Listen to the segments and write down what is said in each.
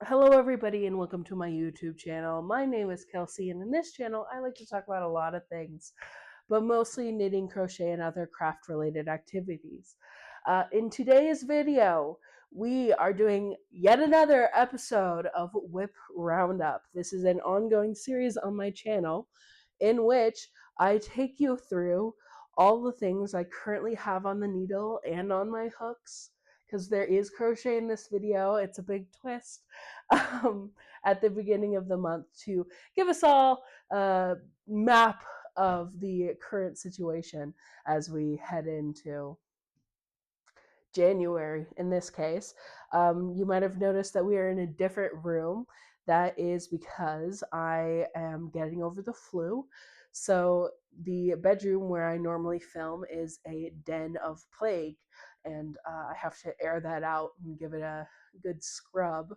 Hello everybody and welcome to my YouTube channel. My name is Kelsey and in this channel I like to talk about a lot of things, but mostly knitting, crochet, and other craft related activities. In today's video, we are doing yet another episode of WIP Roundup. This is an ongoing series on my channel in which I take you through all the things I currently have on the needle and on my hooks, because there is crochet in this video. It's a big twist at the beginning of the month to give us all a map of the current situation as we head into January in this case. You might have noticed that we are in a different room. That is because I am getting over the flu. So, the bedroom where I normally film is a den of plague, and I have to air that out and give it a good scrub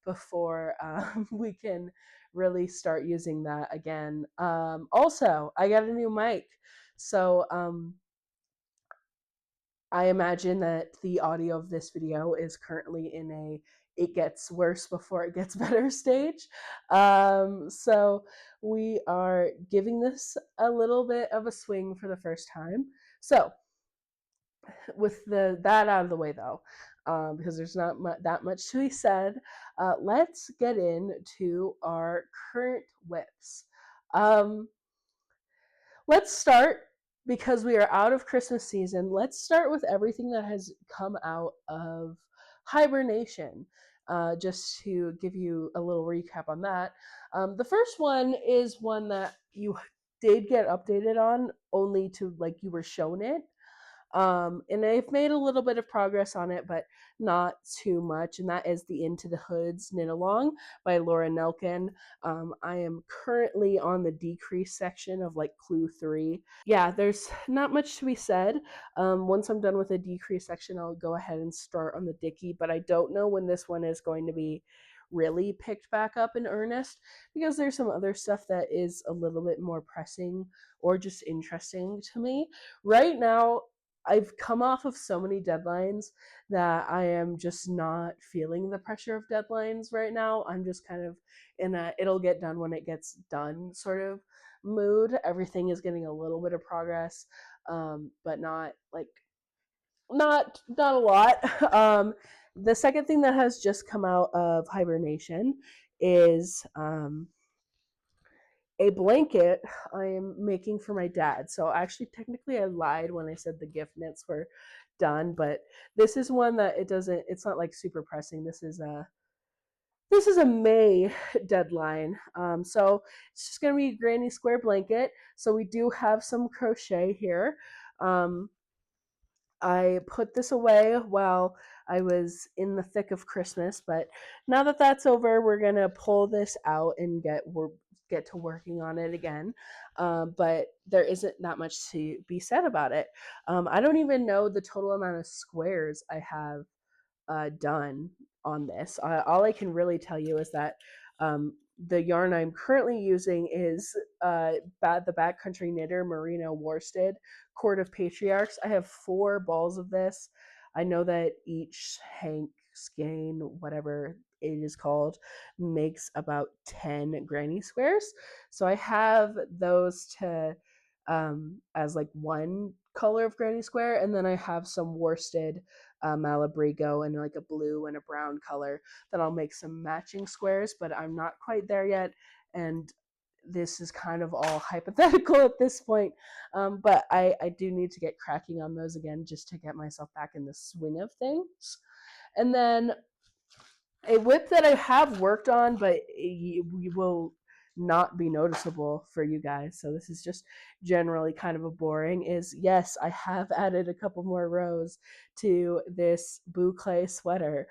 before we can really start using that again. Also, I got a new mic. So, I imagine that the audio of this video is currently in a it gets worse before it gets better stage. So we are giving this a little bit of a swing for the first time. So with that out of the way though, because there's not that much to be said, let's get into our current whips. Um, let's start, because we are out of Christmas season. Let's start with everything that has come out of hibernation. Just to give you a little recap on that. The first one is one that you did get updated on, only to like you were shown it. And I've made a little bit of progress on it, but not too much. And that is the Into the Hoods Knit Along by Laura Nelkin. I am currently on the decrease section of like clue 3. Yeah, there's not much to be said. Once I'm done with the decrease section, I'll go ahead and start on the dicky, but I don't know when this one is going to be really picked back up in earnest, because there's some other stuff that is a little bit more pressing or just interesting to me. Right now, I've come off of so many deadlines that I am just not feeling the pressure of deadlines right now. I'm just kind of in a it'll get done when it gets done sort of mood. Everything is getting a little bit of progress, but not like not a lot. The second thing that has just come out of hibernation is a blanket I am making for my dad. So actually, technically, I lied when I said the gift knits were done, but this is one that it's not like super pressing. This is a May deadline. So it's just gonna be a granny square blanket. So we do have some crochet here. Um, I put this away while I was in the thick of Christmas, but now that that's over, we're gonna pull this out and get to working on it again. But there isn't that much to be said about it. I don't even know the total amount of squares I have done on this. All I can really tell you is that the yarn I'm currently using is the Backcountry Knitter Merino Worsted Court of Patriarchs. I have 4 balls of this. I know that each hank, skein, whatever it is called, makes about 10 granny squares. So I have those to as like one color of granny square, and then I have some worsted Malabrigo and like a blue and a brown color that I'll make some matching squares, but I'm not quite there yet, and this is kind of all hypothetical at this point. But I do need to get cracking on those again just to get myself back in the swing of things. And then a whip that I have worked on, but you will not be noticeable for you guys. So this is just generally kind of a boring. Is yes, I have added a couple more rows to this boucle sweater.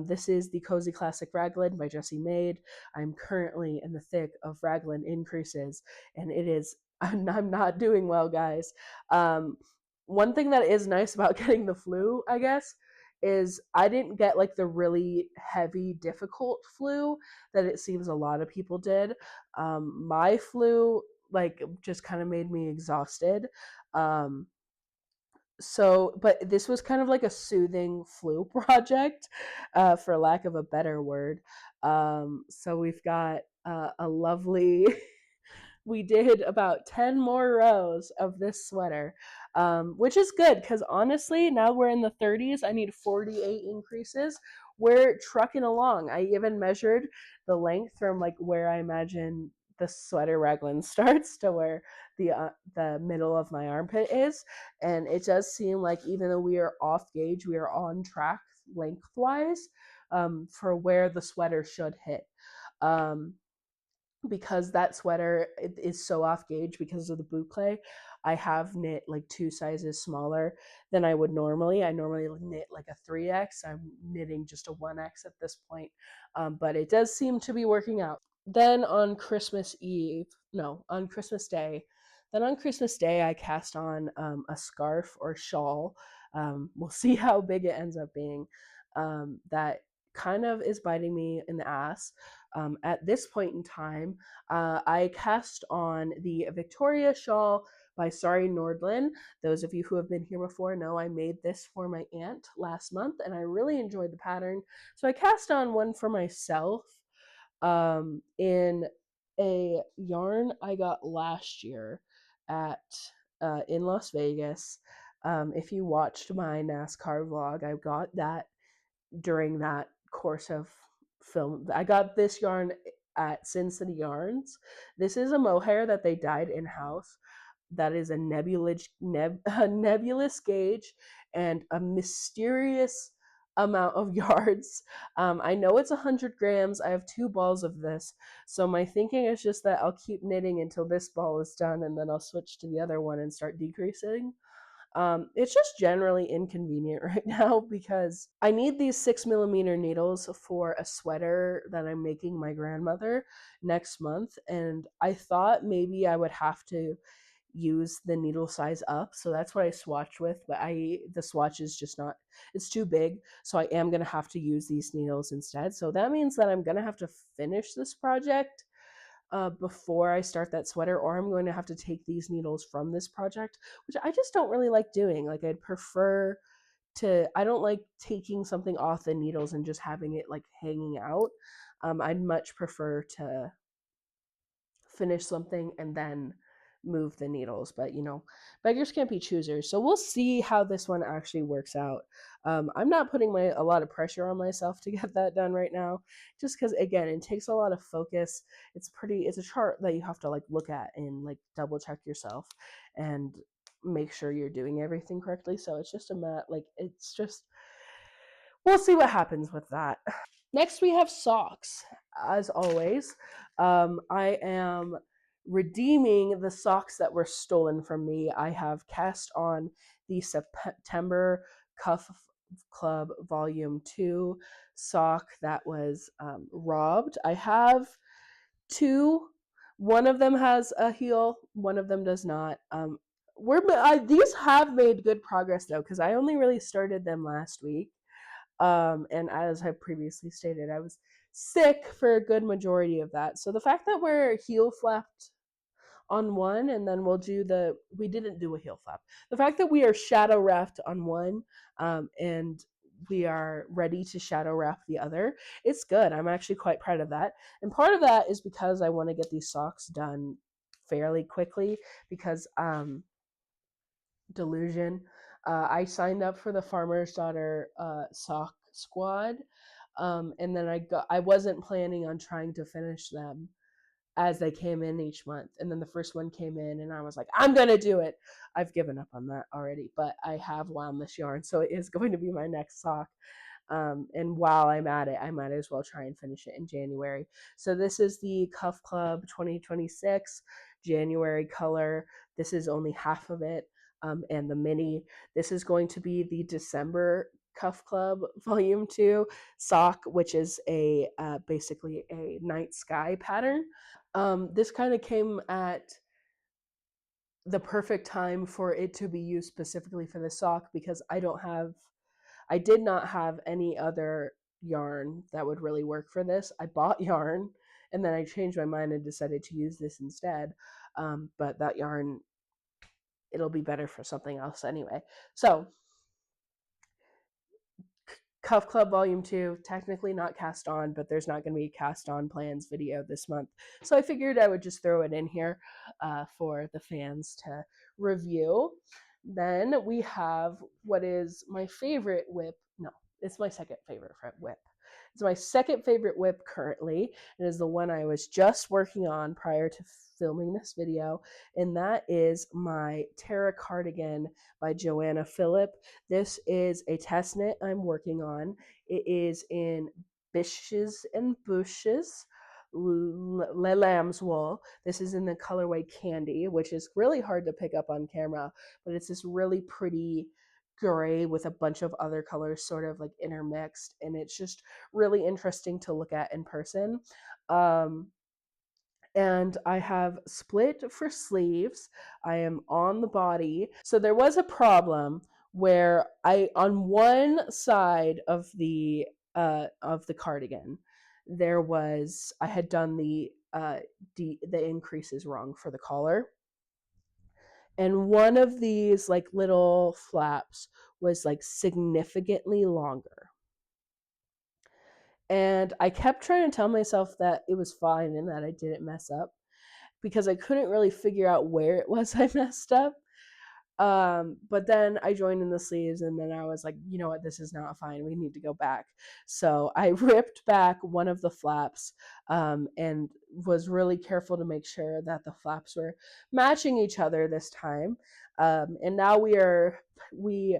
This is the Cozy Classic Raglan by Jessie Maid. I'm currently in the thick of Raglan increases, and it is I'm not doing well, guys. One thing that is nice about getting the flu, I guess, is I didn't get like the really heavy, difficult flu that it seems a lot of people did. My flu like just kind of made me exhausted. Um, So, but this was kind of like a soothing flu project, for lack of a better word. So we've got a lovely we did about 10 more rows of this sweater, which is good because honestly, now we're in the 30s. I need 48 increases. We're trucking along. I even measured the length from like where I imagine the sweater raglan starts to where the middle of my armpit is, and it does seem like even though we are off gauge, we are on track lengthwise, for where the sweater should hit. Um, because that sweater is so off gauge because of the boucle. I have knit like 2 sizes smaller than I would normally. I normally knit like a 3X. I'm knitting just a 1X at this point, but it does seem to be working out. Then on Christmas Eve, no, on Christmas Day, then on Christmas Day, I cast on a scarf or shawl. We'll see how big it ends up being. That kind of is biting me in the ass. At this point in time, I cast on the Victoria shawl by Sari Nordlin. Those of you who have been here before know I made this for my aunt last month, and I really enjoyed the pattern. So I cast on one for myself, in a yarn I got last year at in Las Vegas. If you watched my NASCAR vlog, I got that during that course of film. I got this yarn at Sin City Yarns. This is a mohair that they dyed in house. That is a nebulous gauge and a mysterious amount of yards. I know it's 100 grams. I have 2 balls of this. So my thinking is just that I'll keep knitting until this ball is done and then I'll switch to the other one and start decreasing. It's just generally inconvenient right now because I need these 6 millimeter needles for a sweater that I'm making my grandmother next month. And I thought maybe I would have to use the needle size up. So that's what I swatch with, but the swatch is just not, it's too big. So I am going to have to use these needles instead. So that means that I'm going to have to finish this project before I start that sweater, or I'm going to have to take these needles from this project, which I just don't really like doing. Like, I'd prefer I don't like taking something off the needles and just having it like hanging out. I'd much prefer to finish something and then move the needles. But beggars can't be choosers. So we'll see how this one actually works out. I'm not putting a lot of pressure on myself to get that done right now, just because again, it takes a lot of focus. It's a chart that you have to like look at and like double check yourself and make sure you're doing everything correctly. So it's just it's just, we'll see what happens with that. Next, we have socks. As always, I am redeeming the socks that were stolen from me. I have cast on the September Cuff Club Volume 2 sock that was robbed. I have two. One of them has a heel, one of them does not. These have made good progress though, because I only really started them last week. And as I previously stated, I was sick for a good majority of that. So the fact that we're heel flapped on one and then we didn't do a heel flap. The fact that we are shadow wrapped on one, and we are ready to shadow wrap the other, it's good. I'm actually quite proud of that. And part of that is because I want to get these socks done fairly quickly because delusion. I signed up for the Farmer's Daughter sock squad, and then I wasn't planning on trying to finish them as they came in each month. And then the first one came in, and I was like, I'm gonna do it. I've given up on that already, but I have wound this yarn, so it is going to be my next sock. And while I'm at it, I might as well try and finish it in January. So this is the Cuff Club 2026 January color. This is only half of it, and the mini. This is going to be the December Cuff Club Volume 2 sock, which is basically a night sky pattern. This kind of came at the perfect time for it to be used specifically for the sock because I did not have any other yarn that would really work for this. I bought yarn and then I changed my mind and decided to use this instead. But that yarn it'll be better for something else anyway. So Cuff Club Volume 2, technically not cast on, but there's not going to be a cast on plans video this month. So I figured I would just throw it in here for the fans to review. Then we have what is my favorite WIP. No, it's my second favorite WIP. It's my second favorite WIP currently. It is the one I was just working on prior to filming this video, and that is my Terra Cardigan by Joanna Phillip. This is a test knit I'm working on. It is in Bishes and Bushes, Le Lamb's wool. This is in the colorway Candy, which is really hard to pick up on camera, but it's this really pretty gray with a bunch of other colors sort of like intermixed, and it's just really interesting to look at in person. And I have split for sleeves. I am on the body. So there was a problem where on one side of the cardigan, I had done the increases wrong for the collar, and one of these like little flaps was like significantly longer. And I kept trying to tell myself that it was fine and that I didn't mess up, because I couldn't really figure out where it was I messed up. But then I joined in the sleeves, and then I was like, you know what, this is not fine. We need to go back. So I ripped back one of the flaps, and was really careful to make sure that the flaps were matching each other this time. And now we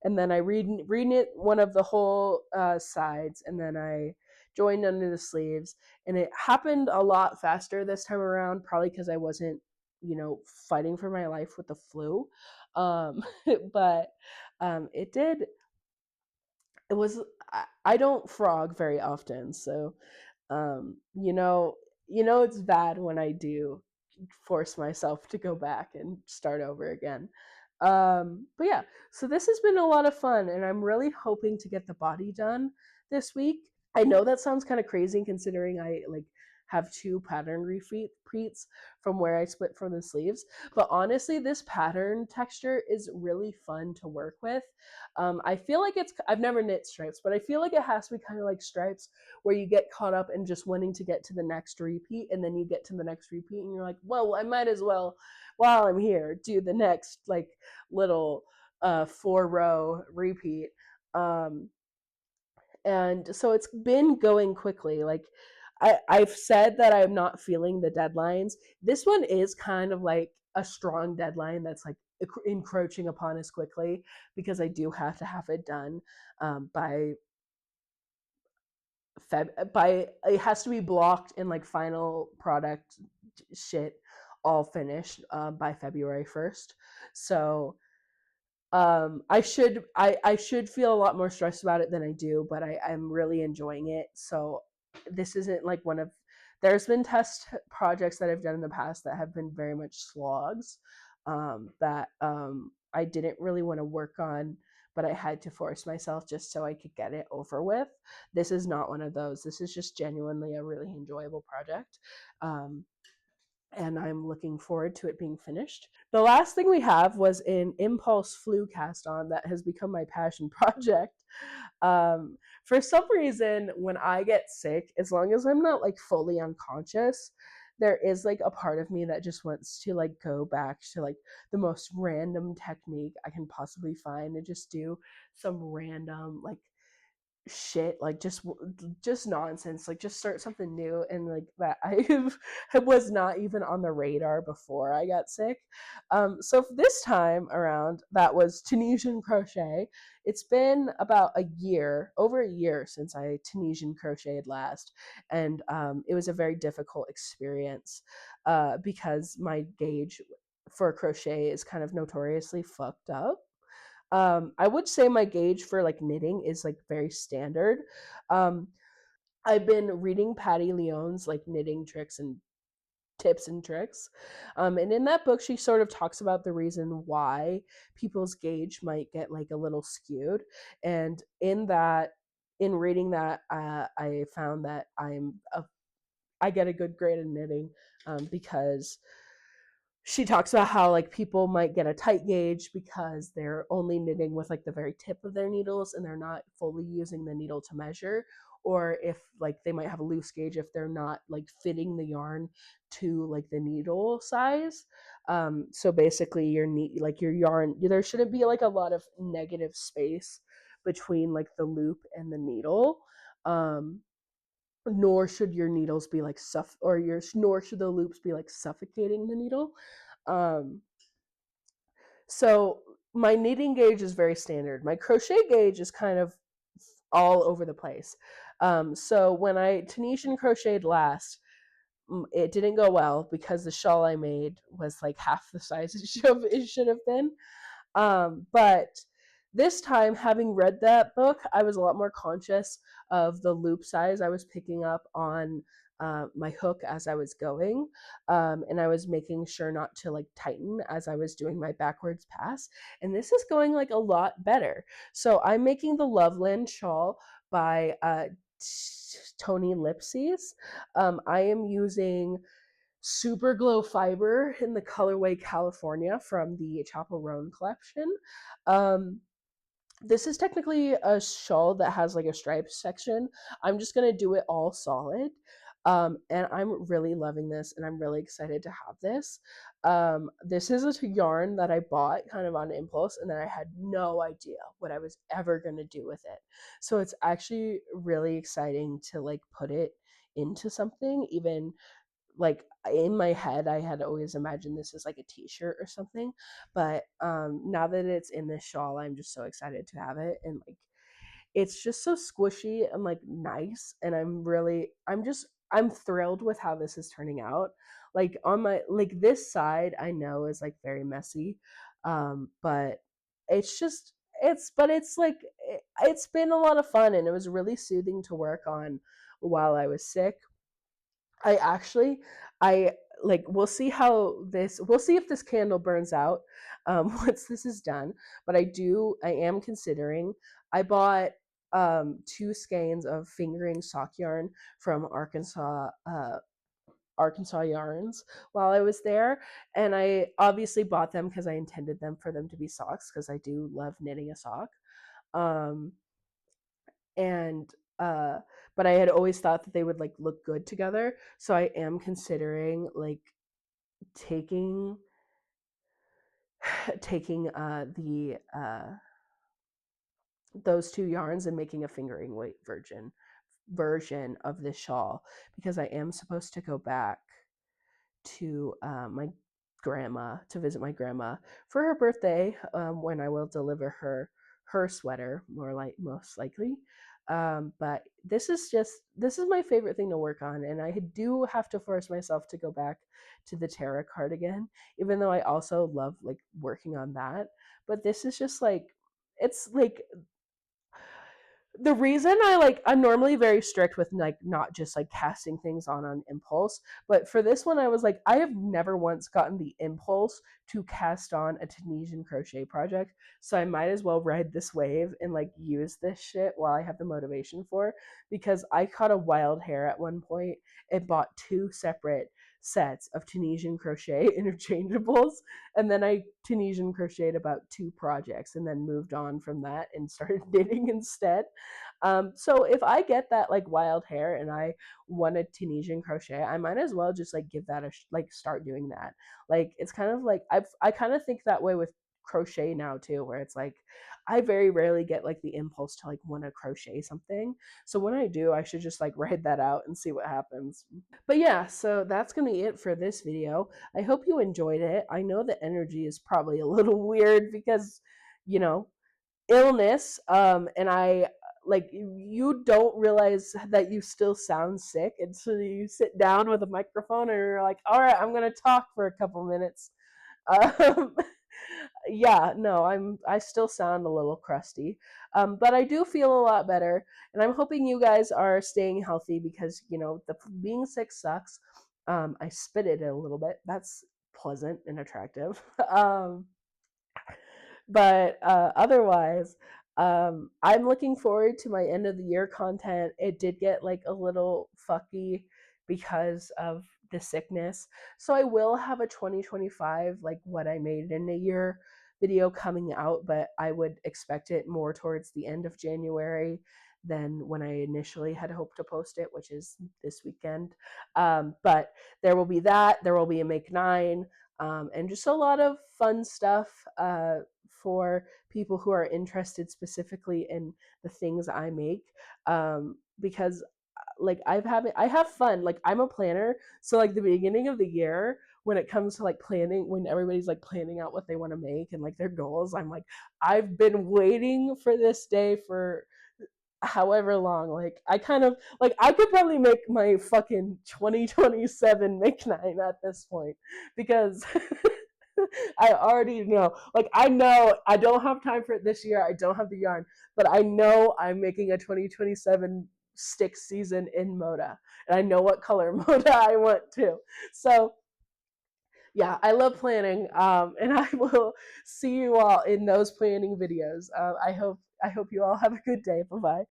and then I reknit one of the whole sides, and then I joined under the sleeves. And it happened a lot faster this time around, probably because I wasn't, fighting for my life with the flu. But it did. It was. I don't frog very often, so um, you know, it's bad when I do force myself to go back and start over again. But yeah, so this has been a lot of fun, and I'm really hoping to get the body done this week. I know that sounds kind of crazy considering I like have two pattern repeats from where I split from the sleeves, but honestly, this pattern texture is really fun to work with. I feel like I've never knit stripes, but I feel like it has to be kind of like stripes, where you get caught up in just wanting to get to the next repeat, and then you get to the next repeat and you're like, well, I might as well, while I'm here, do the next like little 4-row repeat. And so it's been going quickly. Like I've said that I'm not feeling the deadlines. This one is kind of like a strong deadline that's like encroaching upon us quickly, because I do have to have it done by it has to be blocked and like final product shit all finished by February 1st. So I should feel a lot more stressed about it than I do, but I'm really enjoying it. So this isn't like there's been test projects that I've done in the past that have been very much slogs, that I didn't really want to work on, but I had to force myself just so I could get it over with. This is not one of those. This is just genuinely a really enjoyable project. And I'm looking forward to it being finished. The last thing we have was an Impulse Flu cast on that has become my passion project. For some reason, when I get sick, as long as I'm not like fully unconscious, there is like a part of me that just wants to like go back to like the most random technique I can possibly find and just do some random like shit, like just nonsense, like just start something new, and like that I was not even on the radar before I got sick. So this time around, that was Tunisian crochet. It's been about over a year since I Tunisian crocheted last, and it was a very difficult experience because my gauge for crochet is kind of notoriously fucked up. I would say my gauge for like knitting is like very standard. Um, I've been reading Patty Leon's like knitting tricks and tips and tricks. And in that book, she sort of talks about the reason why people's gauge might get like a little skewed. And in reading that, I found that I get a good grade in knitting because she talks about how like people might get a tight gauge because they're only knitting with like the very tip of their needles and they're not fully using the needle to measure, or if like they might have a loose gauge if they're not like fitting the yarn to like the needle size. So basically your like your yarn, there shouldn't be like a lot of negative space between like the loop and the needle. um, Nor should your needles be like nor should the loops be like suffocating the needle. um, so my knitting gauge is very standard. My crochet gauge is kind of all over the place. So when I Tunisian crocheted last, it didn't go well because the shawl I made was like half the size it should have been. But this time, having read that book, I was a lot more conscious of the loop size I was picking up on my hook as I was going. And I was making sure not to like tighten as I was doing my backwards pass. And this is going like a lot better. So I'm making the Loveland shawl by Tony Lipsy's. I am using Super Glow Fiber in the colorway California from the Chaperone collection. Um, this is technically a shawl that has like a striped section. I'm just gonna do it all solid. And I'm really loving this and I'm really excited to have this. This is a yarn that I bought kind of on impulse and then I had no idea what I was ever gonna do with it. So it's actually really exciting to like put it into something. Even like in my head I had always imagined this as like a t-shirt or something, but now that it's in this shawl I'm just so excited to have it. And like it's just so squishy and like nice, and I'm thrilled with how this is turning out. Like on my like this side I know is like very messy, but it's just it's like it's been a lot of fun and it was really soothing to work on while I was sick. I actually, I like, we'll see if this candle burns out once this is done. But I am considering, I bought two skeins of fingering sock yarn from Arkansas Yarns while I was there. And I obviously bought them because I intended them for them to be socks because I do love knitting a sock. Um, and uh but I had always thought that they would like look good together, so I am considering like taking taking the those two yarns and making a fingering weight version of this shawl, because I am supposed to go back to my grandma to visit my grandma for her birthday, when I will deliver her sweater, most likely. But this is my favorite thing to work on, and I do have to force myself to go back to the Terra cardigan, even though I also love like working on that. But this is just like it's like the reason I'm normally very strict with like not just like casting things on impulse, but for this one I was like I have never once gotten the impulse to cast on a Tunisian crochet project, so I might as well ride this wave and like use this shit while I have the motivation for, because I caught a wild hair at one point and bought two separate sets of Tunisian crochet interchangeables, and then I Tunisian crocheted about two projects and then moved on from that and started knitting instead. So if I get that like wild hair and I want a Tunisian crochet, I might as well just like give that like start doing that. Like it's kind of like I kind of think that way with crochet now too, where it's like I very rarely get like the impulse to like want to crochet something. So when I do, I should just like write that out and see what happens. But yeah, so that's gonna be it for this video. I hope you enjoyed it. I know the energy is probably a little weird because, you know, illness, and I like you don't realize that you still sound sick until you sit down with a microphone and you're like, all right, I'm gonna talk for a couple minutes. um, yeah, no, I still sound a little crusty, but I do feel a lot better, and I'm hoping you guys are staying healthy because the being sick sucks. I spit it a little bit. That's pleasant and attractive. But otherwise, I'm looking forward to my end of the year content. It did get like a little fucky because of the sickness. So I will have a 2025, like what I made in a year video coming out, but I would expect it more towards the end of January than when I initially had hoped to post it, which is this weekend. But there will be that. There will be a Make Nine, and just a lot of fun stuff for people who are interested specifically in the things I make. Because like I have fun. Like I'm a planner, so like the beginning of the year when it comes to like planning, when everybody's like planning out what they want to make and like their goals, I'm like, I've been waiting for this day for however long. Like I kind of like I could probably make my fucking 2027 make nine at this point because I already know. Like I know I don't have time for it this year. I don't have the yarn, but I know I'm making a 2027 stick season in Moda, and I know what color Moda I want too. So yeah, I love planning, and I will see you all in those planning videos. I hope you all have a good day. Bye bye.